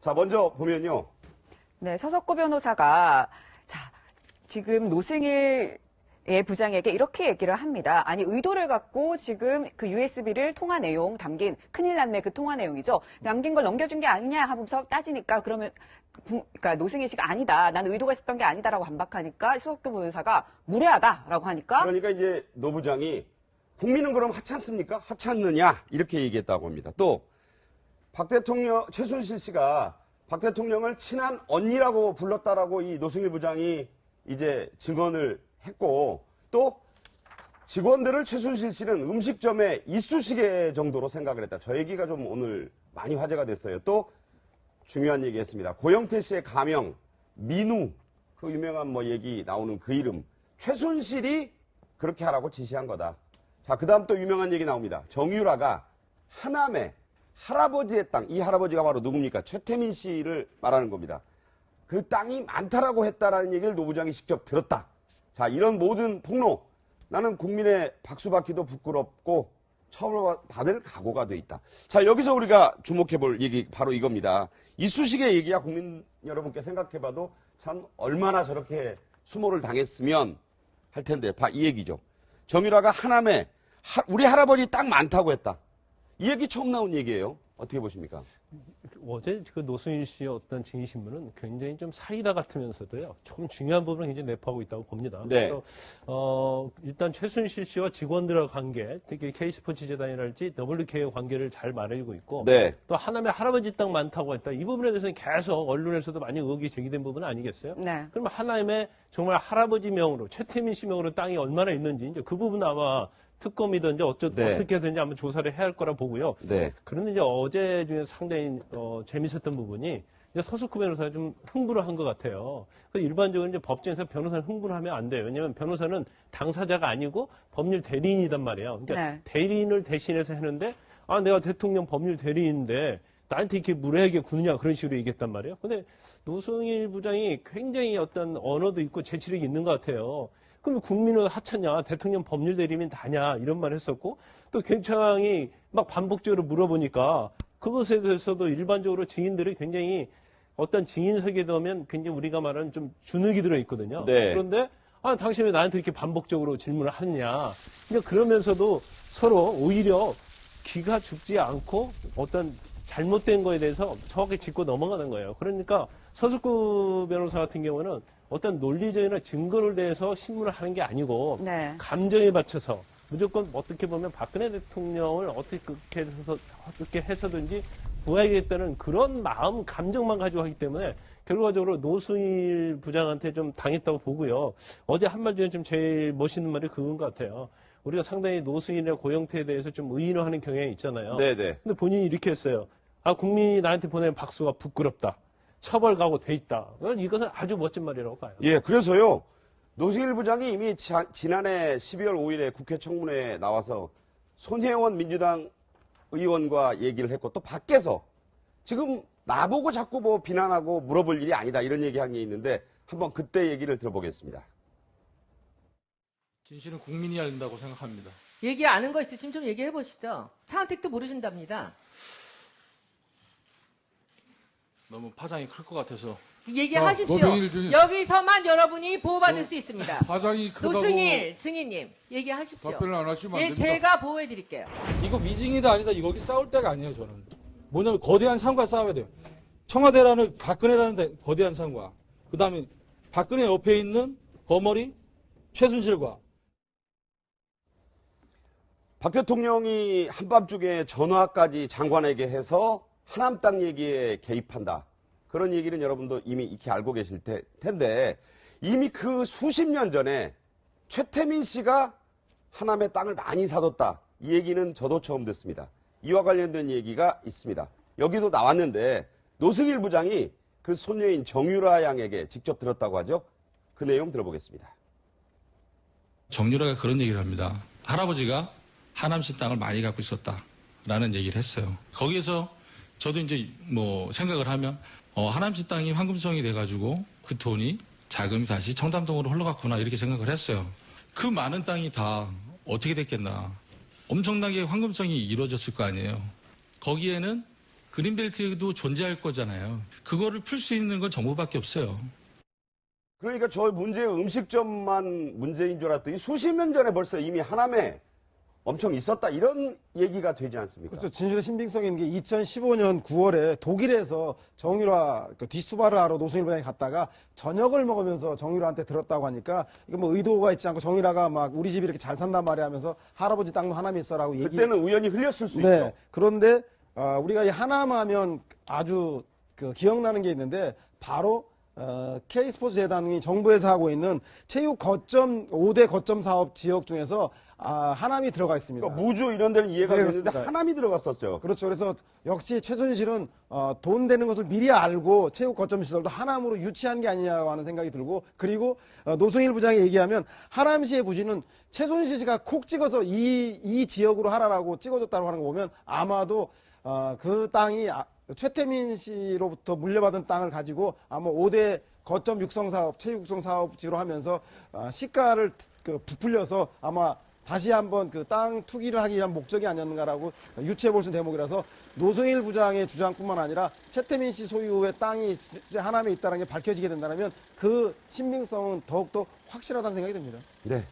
자, 먼저 보면요. 네, 서석구 변호사가 지금 노승일 부장에게 이렇게 얘기를 합니다. 아니, 의도를 갖고 지금 그 USB를 통화 내용 담긴, 큰일 났네, 그 통화 내용이죠. 남긴 걸 넘겨준 게 아니냐 하면서 따지니까 그러면, 그러니까 노승일 씨가 아니다. 난 의도가 있었던 게 아니다라고 반박하니까 서석구 변호사가 무례하다라고 하니까. 그러니까 이제 노 부장이 국민은 그럼 하찮습니까? 하찮느냐? 이렇게 얘기했다고 합니다. 또, 박 대통령, 최순실 씨가 박 대통령을 친한 언니라고 불렀다라고 이 노승일 부장이 이제 증언을 했고, 또 직원들을 최순실 씨는 음식점의 이쑤시개 정도로 생각을 했다. 저 얘기가 좀 오늘 많이 화제가 됐어요. 또 중요한 얘기 했습니다. 고영태 씨의 가명, 민우, 그 유명한 뭐 얘기 나오는 그 이름, 최순실이 그렇게 하라고 지시한 거다. 자, 그 다음 또 유명한 얘기 나옵니다. 정유라가 하남에 할아버지의 땅, 이 할아버지가 바로 누굽니까? 최태민 씨를 말하는 겁니다. 그 땅이 많다라고 했다라는 얘기를 노 부장이 직접 들었다. 자, 이런 모든 폭로, 나는 국민의 박수받기도 부끄럽고 처벌받을 각오가 돼 있다. 자, 여기서 우리가 주목해 볼 얘기 바로 이겁니다. 이쑤시개 얘기야 국민 여러분께 생각해봐도 참 얼마나 저렇게 수모를 당했으면 할 텐데, 이 얘기죠. 정유라가 하남에 우리 할아버지 땅 많다고 했다. 이 얘기 처음 나온 얘기예요. 어떻게 보십니까? 어제 그 노승일 씨의 어떤 증인신문은 굉장히 좀 사이다 같으면서도요, 좀 중요한 부분을 굉장히 내포하고 있다고 봅니다. 네. 그래서 일단 최순실 씨와 직원들의 관계, 특히 K스포츠 재단이랄지 WK의 관계를 잘 말해주고 있고, 네. 또 하남에 할아버지 땅 많다고 했다. 이 부분에 대해서는 계속 언론에서도 많이 의혹이 제기된 부분 아니겠어요? 네. 그럼 하남에 정말 할아버지 명으로, 최태민 씨 명으로 땅이 얼마나 있는지 이제 그 부분 아마 특검이든지 네. 어떻게든지 한번 조사를 해야 할 거라 보고요. 네. 그런데 이제 어제 중에 상당히 재밌었던 부분이 이제 서석구 변호사가 좀 흥분을 한 것 같아요. 일반적으로 이제 법정에서 변호사는 흥분을 하면 안 돼요. 왜냐하면 변호사는 당사자가 아니고 법률 대리인이단 말이에요. 그러니까 네. 대리인을 대신해서 했는데 내가 대통령 법률 대리인인데 나한테 이렇게 무례하게 구느냐 그런 식으로 얘기했단 말이에요. 근데 노승일 부장이 굉장히 어떤 언어도 있고 재치력이 있는 것 같아요. 그럼 국민은 하찮냐, 대통령 법률 대리인 다냐 이런 말 했었고, 또 경찰이 막 반복적으로 물어보니까 그것에 대해서도 일반적으로 증인들이 굉장히 어떤 증인석에 넣으면 굉장히 우리가 말하는 좀 주눅이 들어있거든요. 네. 그런데 당신이 왜 나한테 이렇게 반복적으로 질문을 하느냐. 그러니까 그러면서도 서로 오히려 기가 죽지 않고 어떤 잘못된 거에 대해서 정확히 짚고 넘어가는 거예요. 그러니까 서석구 변호사 같은 경우는 어떤 논리적이나 증거를 대해서 신문을 하는 게 아니고 네. 감정에 받쳐서 무조건 어떻게 보면 박근혜 대통령을 어떻게 해서든지 구해야겠다는 그런 마음, 감정만 가지고 하기 때문에 결과적으로 노승일 부장한테 좀 당했다고 보고요. 어제 한 말 중에 좀 제일 멋있는 말이 그건 것 같아요. 우리가 상당히 노승일이나 고영태에 대해서 좀 의인화하는 경향이 있잖아요. 네네. 근데 본인이 이렇게 했어요. 국민이 나한테 보낸 박수가 부끄럽다. 처벌 각오 돼 있다. 이것은 아주 멋진 말이라고 봐요. 예, 그래서요. 노승일 부장이 이미 지난해 12월 5일에 국회 청문회에 나와서 손혜원 민주당 의원과 얘기를 했고 또 밖에서 지금 나보고 자꾸 뭐 비난하고 물어볼 일이 아니다 이런 얘기한 게 있는데 한번 그때 얘기를 들어보겠습니다. 진실은 국민이 알야 된다고 생각합니다. 얘기 아는 거 있으시면 좀 얘기해 보시죠. 차은택도 모르신답니다. 너무 파장이 클 것 같아서. 얘기하십시오. 법인일 중에 여기서만 여러분이 보호받을 수 있습니다. 파장이 크다고 노승일 증인님 얘기하십시오. 답변을 안 하시면 안 예, 됩니다. 제가 보호해 드릴게요. 이거 미징이다 아니다 여기 싸울 때가 아니에요 저는. 뭐냐면 거대한 상과 싸워야 돼요. 청와대라는 박근혜라는 거대한 상과 그 다음에 박근혜 옆에 있는 거머리 최순실과 박 대통령이 한밤중에 전화까지 장관에게 해서 하남 땅 얘기에 개입한다. 그런 얘기는 여러분도 이미 익히 알고 계실 텐데 이미 그 수십 년 전에 최태민 씨가 하남의 땅을 많이 사뒀다. 이 얘기는 저도 처음 듣습니다. 이와 관련된 얘기가 있습니다. 여기도 나왔는데 노승일 부장이 그 손녀인 정유라 양에게 직접 들었다고 하죠. 그 내용 들어보겠습니다. 정유라가 그런 얘기를 합니다. 할아버지가 하남시 땅을 많이 갖고 있었다라는 얘기를 했어요. 거기에서 저도 이제 뭐 생각을 하면 하남시 땅이 황금성이 돼가지고 그 돈이 자금이 다시 청담동으로 흘러갔구나 이렇게 생각을 했어요. 그 많은 땅이 다 어떻게 됐겠나. 엄청나게 황금성이 이루어졌을 거 아니에요. 거기에는 그린벨트도 존재할 거잖아요. 그거를 풀 수 있는 건 정부밖에 없어요. 그러니까 저 문제의 음식점만 문제인 줄 알았더니 수십 년 전에 벌써 이미 하남에 엄청 있었다 이런 얘기가 되지 않습니까? 그렇죠. 진실의 신빙성이 있는 게 2015년 9월에 독일에서 정유라 디스바를 하러 노승일 부장이 갔다가 저녁을 먹으면서 정유라한테 들었다고 하니까 이거 뭐 의도가 있지 않고 정유라가 막 우리 집이 이렇게 잘 산단 말이야 하면서 할아버지 땅도 하남에 있어라고 얘기. 그때는 우연히 흘렸을 수 네. 있죠. 그런데 우리가 이 하남하면 아주 기억나는 게 있는데 바로 K스포츠 재단이 정부에서 하고 있는 체육 거점 5대 거점 사업 지역 중에서 하남이 들어가 있습니다. 그러니까 무주 이런 데는 이해가 네, 되는데 그렇습니다. 하남이 들어갔었죠. 그렇죠. 그래서 역시 최순실은 돈 되는 것을 미리 알고 체육 거점 시설도 하남으로 유치한 게 아니냐고 하는 생각이 들고, 그리고 노승일 부장이 얘기하면 하남시의 부지는 최순실 씨가 콕 찍어서 이 지역으로 하라라고 찍어줬다고 하는 거 보면 아마도 그 땅이 최태민 씨로부터 물려받은 땅을 가지고 아마 5대 거점 육성 사업, 체육 육성 사업지로 하면서 시가를 부풀려서 아마 다시 한번 그 땅 투기를 하기 위한 목적이 아니었는가라고 유추해 볼 수 있는 대목이라서 노승일 부장의 주장뿐만 아니라 최태민 씨 소유의 땅이 진짜 하남에 있다는 게 밝혀지게 된다면 그 신빙성은 더욱더 확실하다는 생각이 듭니다. 네.